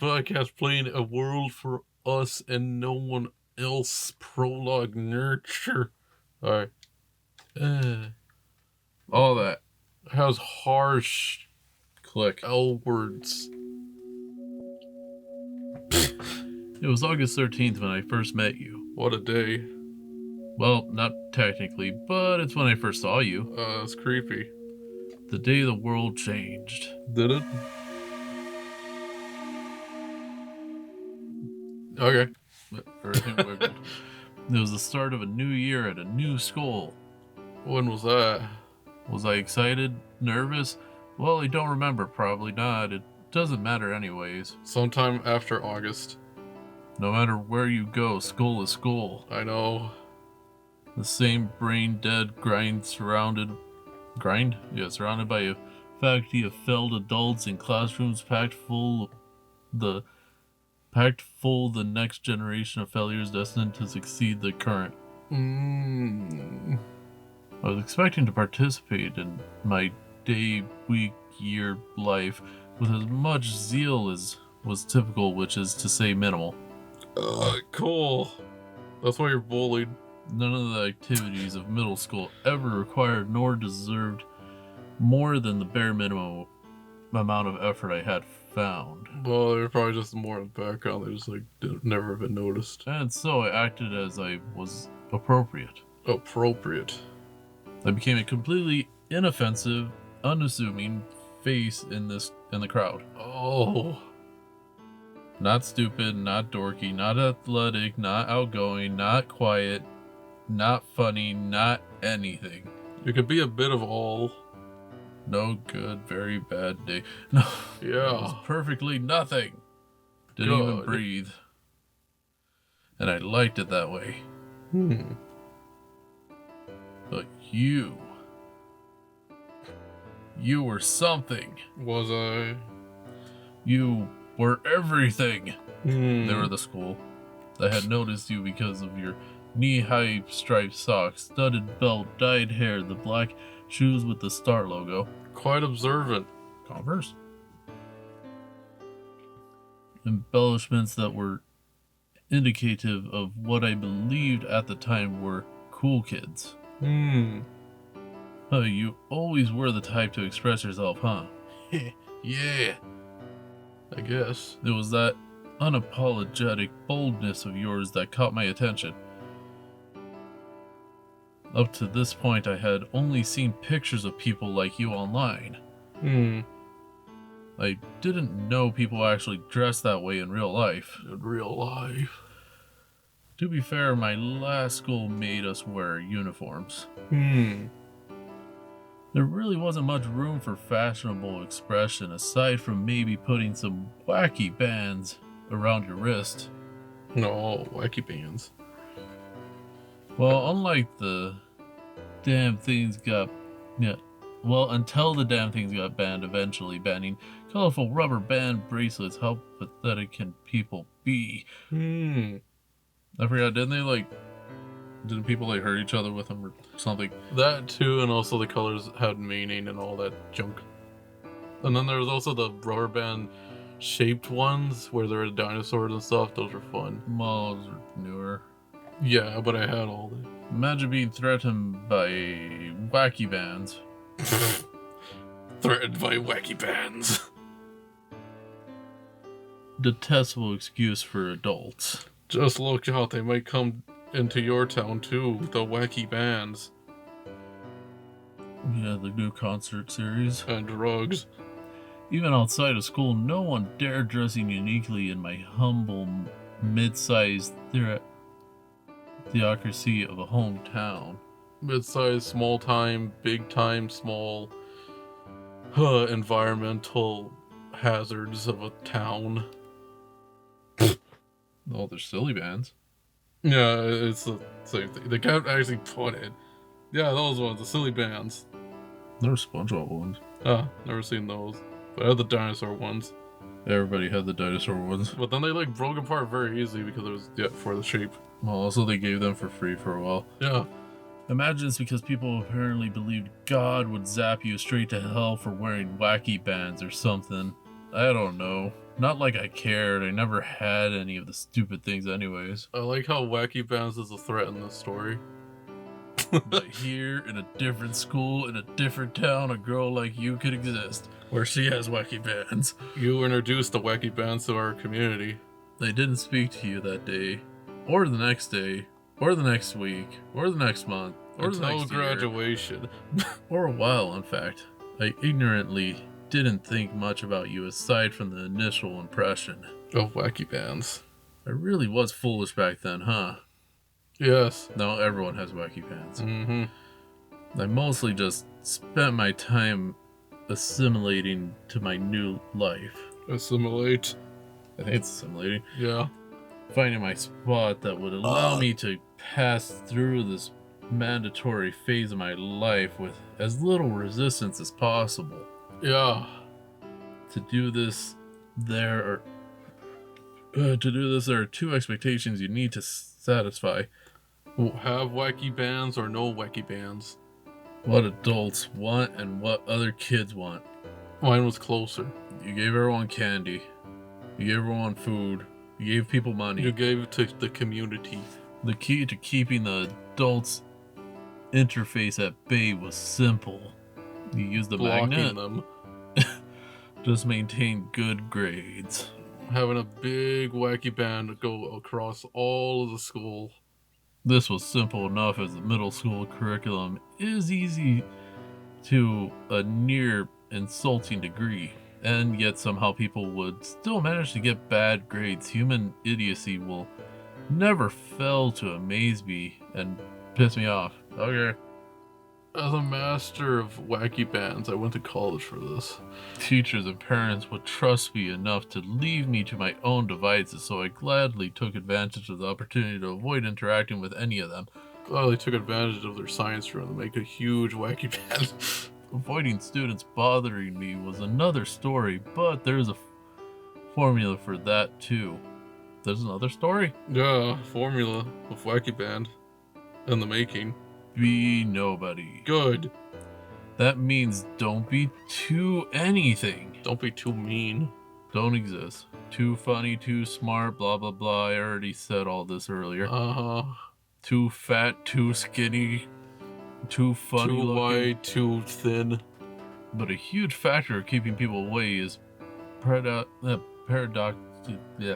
podcast playing A World for Us and No One Else. Prologue nurture. Alright. All that. How's harsh Click. L words? It was August 13th when I first met you. What a day. Well, not technically, but it's when I first saw you. It's creepy. The day the world changed. Did it? Okay. Everything wiggled. It was the start of a new year at a new school. When was that? Was I excited? Nervous? Well, I don't remember. Probably not. It doesn't matter anyways. Sometime after August. No matter where you go, school is school. I know. The same brain-dead surrounded by a faculty of failed adults in classrooms packed full the next generation of failures destined to succeed the current. I was expecting to participate in my day, week, year life with as much zeal as was typical, which is to say minimal. Cool. That's why you're bullied. None of the activities of middle school ever required nor deserved more than the bare minimum amount of effort I had found. Well, they're probably just more in the background. They just never been noticed. And so I acted as I was appropriate. Appropriate. I became a completely inoffensive, unassuming face in the crowd. Oh. Not stupid, not dorky, not athletic, not outgoing, not quiet, not funny, not anything. You could be a bit of all. No good, very bad day. No. Yeah. It was perfectly nothing. Didn't even breathe. And I liked it that way. But you were something. Was I? You were everything. They were the school. I had noticed you because of your knee-high striped socks, studded belt, dyed hair, the black shoes with the star logo. Quite observant. Converse. Embellishments that were indicative of what I believed at the time were cool kids. You always were the type to express yourself, huh? Yeah. I guess. It was that unapologetic boldness of yours that caught my attention. Up to this point, I had only seen pictures of people like you online. I didn't know people actually dressed that way in real life. In real life. To be fair, my last school made us wear uniforms. There really wasn't much room for fashionable expression aside from maybe putting some wacky bands around your wrist. No, Wacky Bands. Well, unlike the damn things got... until the damn things got banned, eventually banning colorful rubber band bracelets. How pathetic can people be? I forgot, didn't people hurt each other with them or something? That too, and also the colors had meaning and all that junk. And then there was also the rubber band shaped ones where there were dinosaurs and stuff. Those were fun. Malls are newer. Yeah, but I had all that. Imagine being threatened by Wacky Bands. Threatened by Wacky Bands. Detestable excuse for adults. Just look out, they might come into your town too, the Wacky Bands. Yeah, the new concert series. And drugs. Even outside of school, no one dared dressing uniquely in my humble, mid-sized theocracy of a hometown. Mid-sized, small time, big time, small environmental hazards of a town. Oh, they're silly bands. Yeah, it's the same thing. They can't actually put it. Yeah, those ones, the silly bands. They're SpongeBob ones. Never seen those. But I had the dinosaur ones. Everybody had the dinosaur ones. But then they broke apart very easily because it was for the shape. Well, also they gave them for free for a while. Yeah. Imagine it's because people apparently believed God would zap you straight to hell for wearing wacky bands or something. I don't know. Not like I cared. I never had any of the stupid things anyways. I like how Wacky Bands is a threat in this story. But here, in a different school, in a different town, a girl like you could exist, where she has Wacky Bands. You introduced the Wacky Bands to our community. They didn't speak to you that day, or the next day, or the next week, or the next month, or the Until next graduation. year. Or a while, in fact. I ignorantly didn't think much about you aside from the initial impression. Of Wacky Bands. I really was foolish back then, huh? Yes. Now everyone has Wacky Bands. Mm-hmm. I mostly just spent my time assimilating to my new life. Assimilate. I think it's assimilating. Yeah. Finding my spot that would allow me to pass through this mandatory phase of my life with as little resistance as possible. Yeah. To do this, there are two expectations you need to satisfy. Have Wacky Bands or no Wacky Bands. What adults want and what other kids want. Mine was closer. You gave everyone candy. You gave everyone food. You gave people money. You gave it to the community. The key to keeping the adults' interface at bay was simple. You use the Blocking magnet. them. Just maintain good grades. Having a big Wacky Band go across all of the school. This was simple enough as the middle school curriculum is easy to a near insulting degree, and yet somehow people would still manage to get bad grades. Human idiocy will never fail to amaze me and piss me off. Okay. As a master of Wacky Bands, I went to college for this. Teachers and parents would trust me enough to leave me to my own devices, so I gladly took advantage of the opportunity to avoid interacting with any of them. Well, they took advantage of their science room to make a huge Wacky Band. Avoiding students bothering me was another story, but there's a formula for that too. There's another story? Yeah, formula of Wacky Band. In the making. Be nobody. Good. That means don't be too anything. Don't be too mean. Don't exist. Too funny, too smart, blah blah blah. I already said all this earlier. Uh-huh. Too fat, too skinny, too funny Too looking. wide, too thin. But a huge factor of keeping people away is Paradoxically, yeah.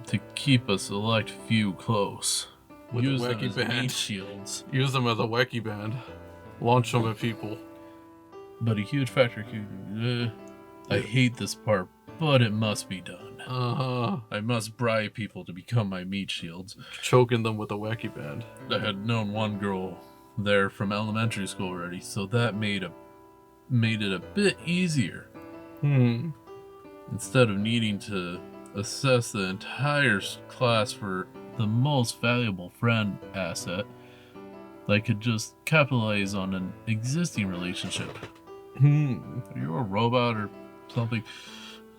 to keep a select few close. With Use the them Wacky as Band. meat shields. Use them as a Wacky Band. Launch them at people. But a huge factor. I hate this part, but it must be done. Uh-huh. I must bribe people to become my meat shields. Choking them with a Wacky Band. I had known one girl there from elementary school already, so that made it a bit easier. Instead of needing to assess the entire class for the most valuable friend asset, I could just capitalize on an existing relationship. Are you a robot or something?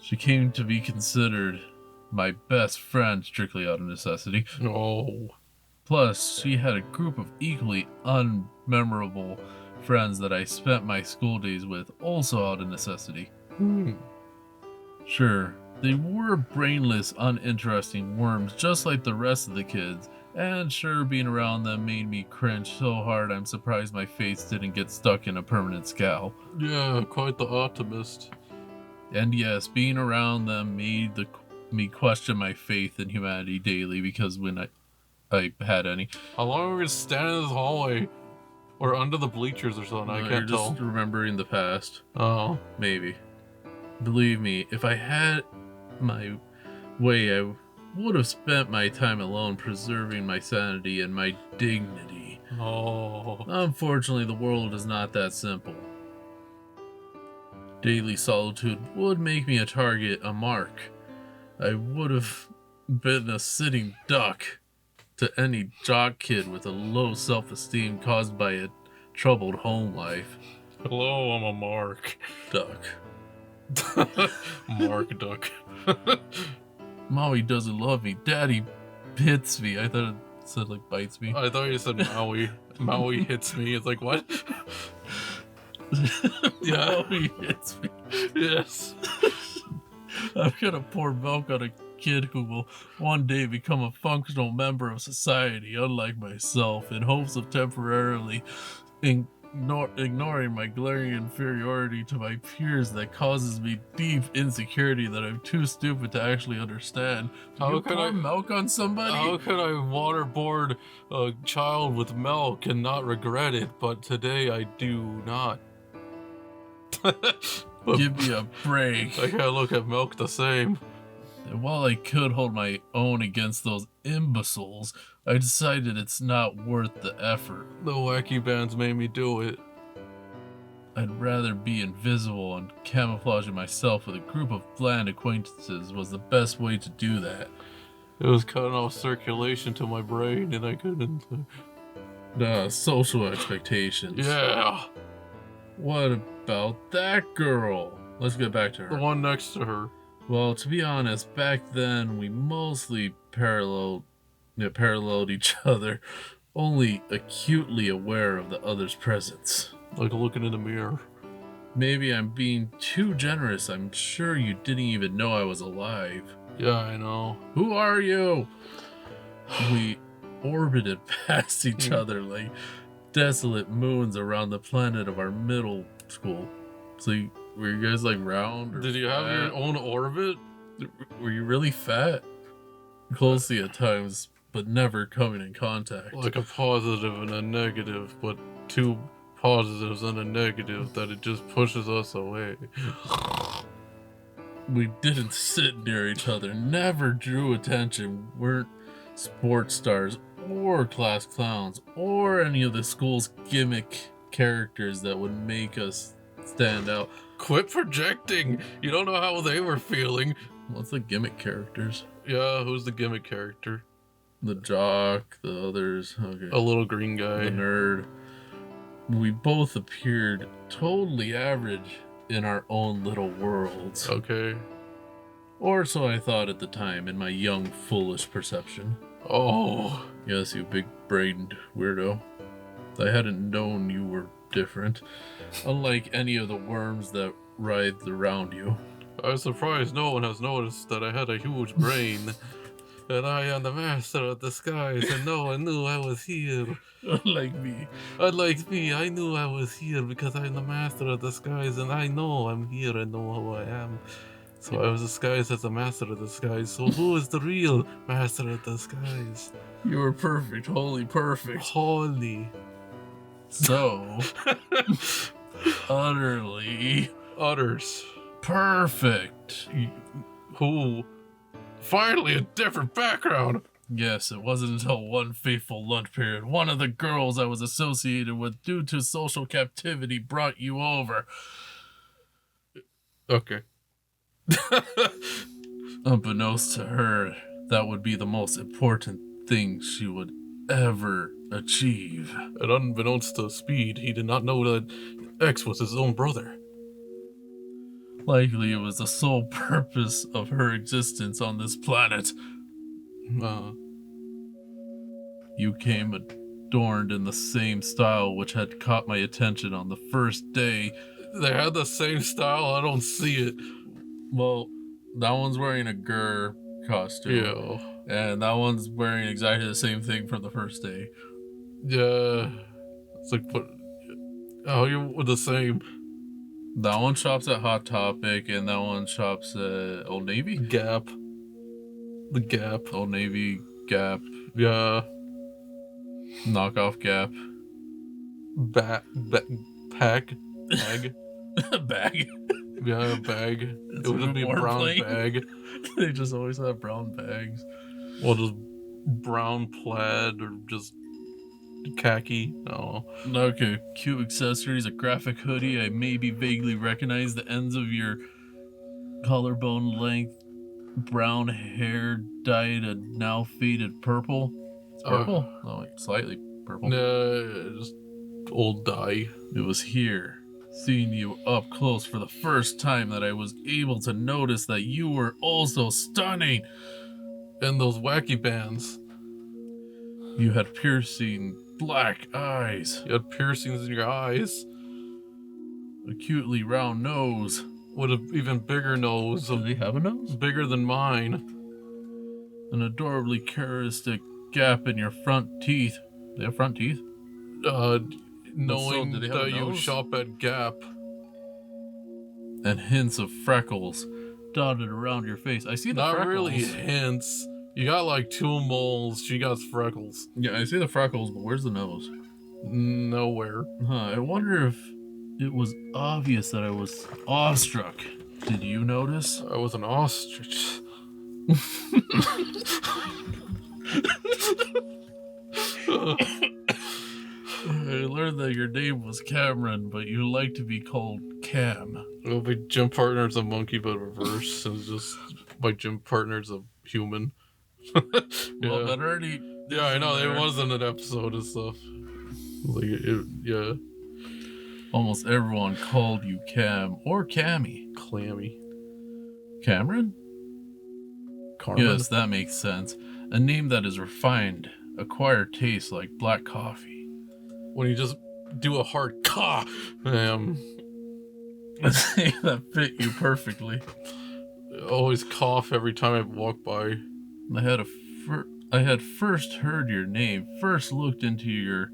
She came to be considered my best friend strictly out of necessity. Oh. Plus, she had a group of equally unmemorable friends that I spent my school days with, also out of necessity. Sure, they were brainless, uninteresting worms just like the rest of the kids, and sure, being around them made me cringe so hard I'm surprised my face didn't get stuck in a permanent scowl. Yeah, quite the optimist. And yes, being around them made me question my faith in humanity daily, because when I had any. How long are we standing in this hallway? Or under the bleachers or something, I You're can't tell. just remembering the past. Oh. Maybe. Believe me, if I had my way, I would have spent my time alone preserving my sanity and my dignity. Oh. Unfortunately, the world is not that simple. Daily solitude would make me a target, a mark. I would have been a sitting duck to any jock kid with a low self-esteem caused by a troubled home life. Hello, I'm a Mark. Duck. Mark Duck. Mommy doesn't love me. Daddy hits me. I thought it said like bites me. I thought you said Maui. Maui hits me. It's like, what? Yeah. Mommy hits me. Yes. I'm gonna pour milk on a kid who will one day become a functional member of society, unlike myself, in hopes of temporarily ignoring my glaring inferiority to my peers that causes me deep insecurity that I'm too stupid to actually understand. Do you pour milk on somebody? How could I waterboard a child with milk and not regret it? But today I do not. Give me a break. I can't look at milk the same. And while I could hold my own against those imbeciles, I decided it's not worth the effort. The Wacky Bands made me do it. I'd rather be invisible, and camouflaging myself with a group of bland acquaintances was the best way to do that. It was cutting off circulation to my brain and I couldn't. Social expectations. Yeah. What about that girl? Let's get back to her. The one next to her. Well, to be honest, back then we mostly paralleled each other, only acutely aware of the other's presence. Like looking in the mirror. Maybe I'm being too generous. I'm sure you didn't even know I was alive. Yeah, I know. Who are you? We orbited past each other like desolate moons around the planet of our middle school. So were you guys like round? Or did you have your own orbit? Were you really fat? Closely at times, but never coming in contact. Like a positive and a negative, but two positives and a negative that it just pushes us away. We didn't sit near each other, never drew attention, weren't sports stars or class clowns or any of the school's gimmick characters that would make us stand out. Quit projecting! You don't know how they were feeling. What's the gimmick characters? Yeah, who's the gimmick character? The jock, the others. Okay. A little green guy. The nerd. We both appeared totally average in our own little worlds. Okay. Or so I thought at the time in my young, foolish perception. Oh. Yes, you big-brained weirdo. I hadn't known you were different, unlike any of the worms that writhed around you. I was surprised no one has noticed that I had a huge brain. And I am the master of disguise, and no one knew I was here. Unlike me. Unlike me, I knew I was here because I'm the master of disguise, and I know I'm here and know who I am. So I was disguised as the master of disguise. So who is the real master of disguise? You were perfect, wholly perfect. Holy. So utterly Utters. perfect. Who? Finally, a different background. Yes, it wasn't until one fateful lunch period one of the girls I was associated with due to social captivity brought you over. Okay. Unbeknownst to her, that would be the most important thing she would ever achieve. And unbeknownst to Speed, he did not know that X was his own brother. Likely it was the sole purpose of her existence on this planet. You came adorned in the same style which had caught my attention on the first day. They had the same style? I don't see it. Well, that one's wearing a Gur costume. Yeah. And that one's wearing exactly the same thing from the first day. Yeah. It's like, but how you the same? That one shops at Hot Topic, and that one shops at Old Navy? Gap. The Gap. Old Navy, Gap. Yeah. Knockoff Gap. Bag. Bag. Yeah, bag. It's It would be a brown plain. bag. They just always have brown bags. Well, just brown plaid or just khaki. No. Okay, cute accessories, a graphic hoodie. I maybe vaguely recognize the ends of your collarbone length brown hair dyed a now faded purple. It's purple? Oh, wait, slightly purple. Nah, just old dye. It was here, seeing you up close for the first time, that I was able to notice that you were also stunning. And those Wacky Bands. You had piercing black eyes. You had piercings in your eyes. Acutely round nose. with an even bigger nose, Do they have a nose? bigger than mine. An adorably characteristic gap in your front teeth. They have front teeth? Knowing do they have a that you nose? shop at Gap. And hints of freckles dotted around your face. I see the Not freckles. really hints. You got like 2 moles. She got freckles. Yeah, I see the freckles, but where's the nose? Nowhere. I wonder if it was obvious that I was awestruck. Did you notice? I was an ostrich. I learned that your name was Cameron, but you like to be called Cam. Well, my gym partner's a monkey, but reverse. And just my gym partner's a human. Well, that already. Yeah, I know. there. It wasn't an episode and stuff. Like, yeah. Almost everyone called you Cam or Cammy. Clammy. Cameron? Carmen. Yes, that makes sense. A name that is refined, acquired taste like black coffee. When you just do a hard ka, A name that fit you perfectly. I always cough every time I walk by. I had first heard your name, first looked into your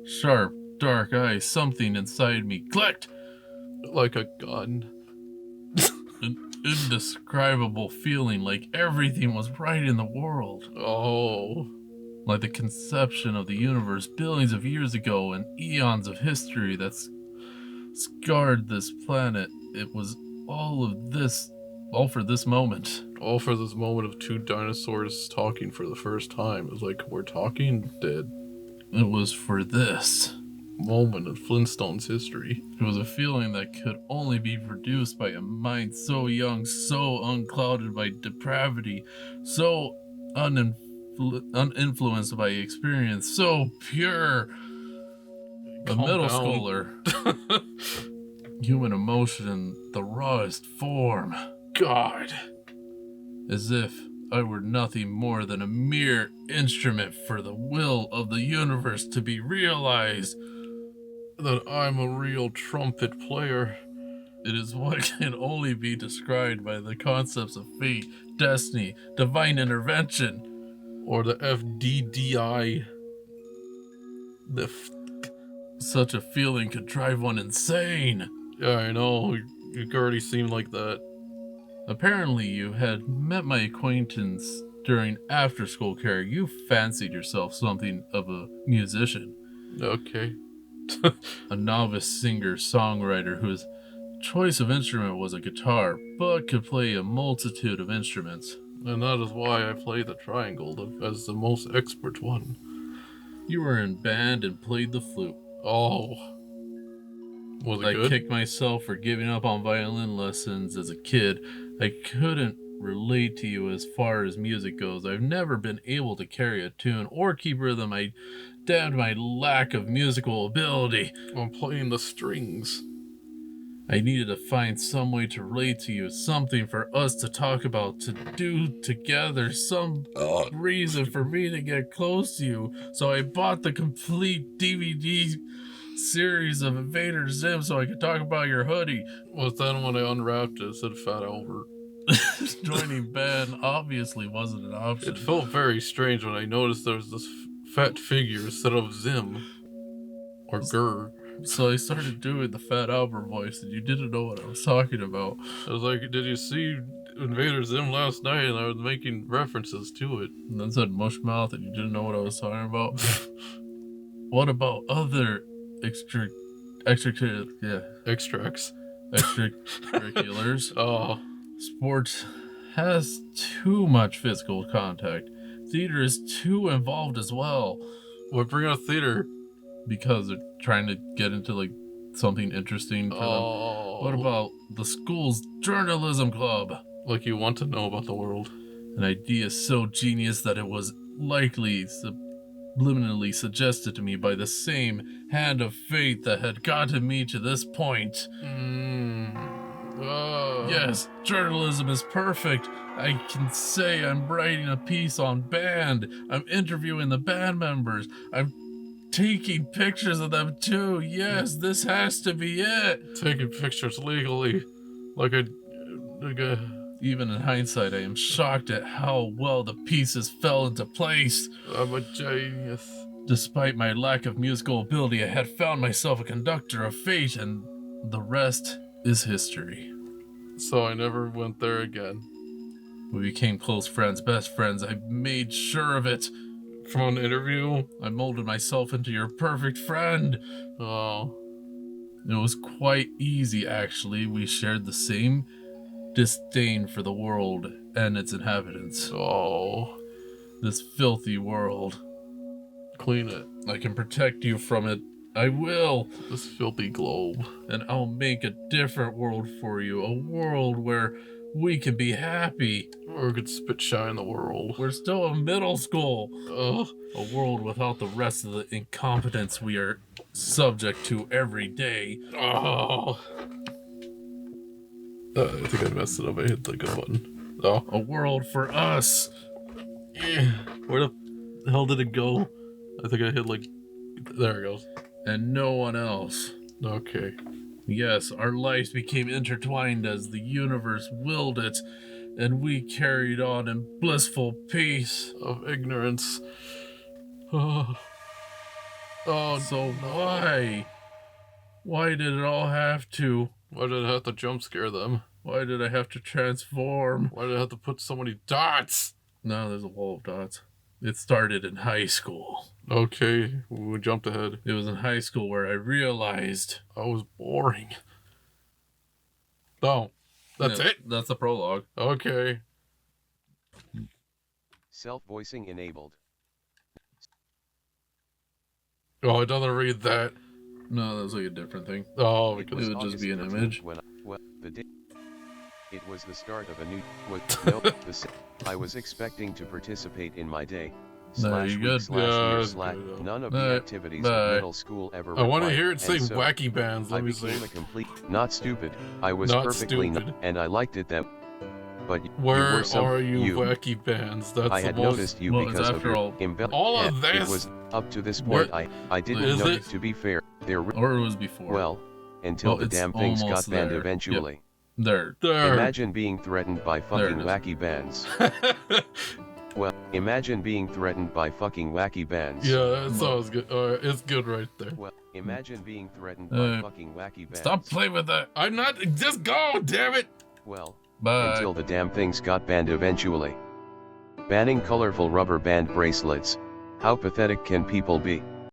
sharp, dark eyes. Something inside me clicked. Like a gun. An indescribable feeling, like everything was right in the world. Oh. Like the conception of the universe billions of years ago and eons of history that's scarred this planet. It was all for this moment. All for this moment of 2 dinosaurs talking for the first time. It was like, we're talking dead. It was for this Moment in Flintstones history. It was a feeling that could only be produced by a mind so young, so unclouded by depravity, so uninfluenced by experience, so pure. A middle schooler. Human emotion in the rawest form. God. As if I were nothing more than a mere instrument for the will of the universe to be realized. That I'm a real trumpet player. It is what can only be described by the concepts of fate, destiny, divine intervention. Or the FDDI. Such a feeling could drive one insane. Yeah, I know. You already seem like that. Apparently, you had met my acquaintance during after-school care. You fancied yourself something of a musician. Okay. A novice singer-songwriter whose choice of instrument was a guitar, but could play a multitude of instruments. And that is why I play the triangle as the most expert one. You were in band and played the flute. Oh. Was it good? I kicked myself for giving up on violin lessons as a kid. I couldn't relate to you as far as music goes. I've never been able to carry a tune or keep rhythm. I damned my lack of musical ability. I'm playing the strings. I needed to find some way to relate to you, something for us to talk about, to do together, some reason for me to get close to you. So I bought the complete DVD series of Invader Zim so I could talk about your hoodie. Well, then when I unwrapped it, it said Fat Albert. Joining band obviously wasn't an option. It felt very strange when I noticed there was this fat figure instead of Zim. Or Gur. So I started doing the Fat Albert voice, and you didn't know what I was talking about. I was like, did you see Invader Zim last night? And I was making references to it. And then said mush mouth, and you didn't know what I was talking about. What about other extracurriculars? Oh. Sports has too much physical contact. Theater is too involved as well. Well, bring out theater. Because they're trying to get into like something interesting for them. What about the school's journalism club? Like you want to know about the world. An idea so genius that it was likely subliminally suggested to me by the same hand of fate that had gotten me to this point. Yes, journalism is perfect. I can say I'm writing a piece on band. I'm interviewing the band members. I'm taking pictures of them too. Yes, this has to be it. Taking pictures legally. Like a Even in hindsight, I am shocked at how well the pieces fell into place. I'm a genius. Despite my lack of musical ability, I had found myself a conductor of fate, and the rest is history. So I never went there again. We became close friends, best friends. I made sure of it. From an interview? I molded myself into your perfect friend. Oh. It was quite easy, actually. We shared the same disdain for the world and its inhabitants. Oh. This filthy world. Clean it. I can protect you from it. I will. This filthy globe. And I'll make a different world for you. A world where we can be happy. Or we could spit shine the world. We're still in middle school. Ugh. A world without the rest of the incompetence we are subject to every day. Oh. I think I messed it up. I hit the good button. Oh. A world for us. Where the hell did it go? I think I hit like... There it goes. And no one else. Okay. Yes, our lives became intertwined as the universe willed it, and we carried on in blissful peace. Of ignorance. Oh. Oh, so why? Why did it all have to? Why did I have to jump scare them? Why did I have to transform? Why did I have to put so many dots? No, there's a wall of dots. It started in high school. Okay, we jumped ahead. It was in high school where I realized I was boring. No, that's it? That's the prologue. Okay. Self-voicing enabled. Oh, it doesn't read that. No, that's like a different thing. Oh, It because it would just be an image. It was the start of a new... I was expecting to participate in my day. No, you're good. None of the activities of middle school ever required. I want to hear it say so Wacky Bands. I Let me became see. a complete... Not stupid. I was Not perfectly stupid. and I liked it that... But Where were some, are you, Wacky Bands? That's I the had most... noticed you Well, because of your all of this? It was up to this point I didn't know it. To be fair, there or it was before. Well, until the damn things got banned there. eventually. Yep. There. Imagine being threatened by fucking Wacky Bands. Well, imagine being threatened by fucking Wacky Bands. Yeah, that sounds good. It's good right there. Well, imagine being threatened by fucking Wacky Bands. Stop playing with that. I'm not. Just go, damn it. Well, bye. Until the damn things got banned eventually. Banning colorful rubber band bracelets. How pathetic can people be?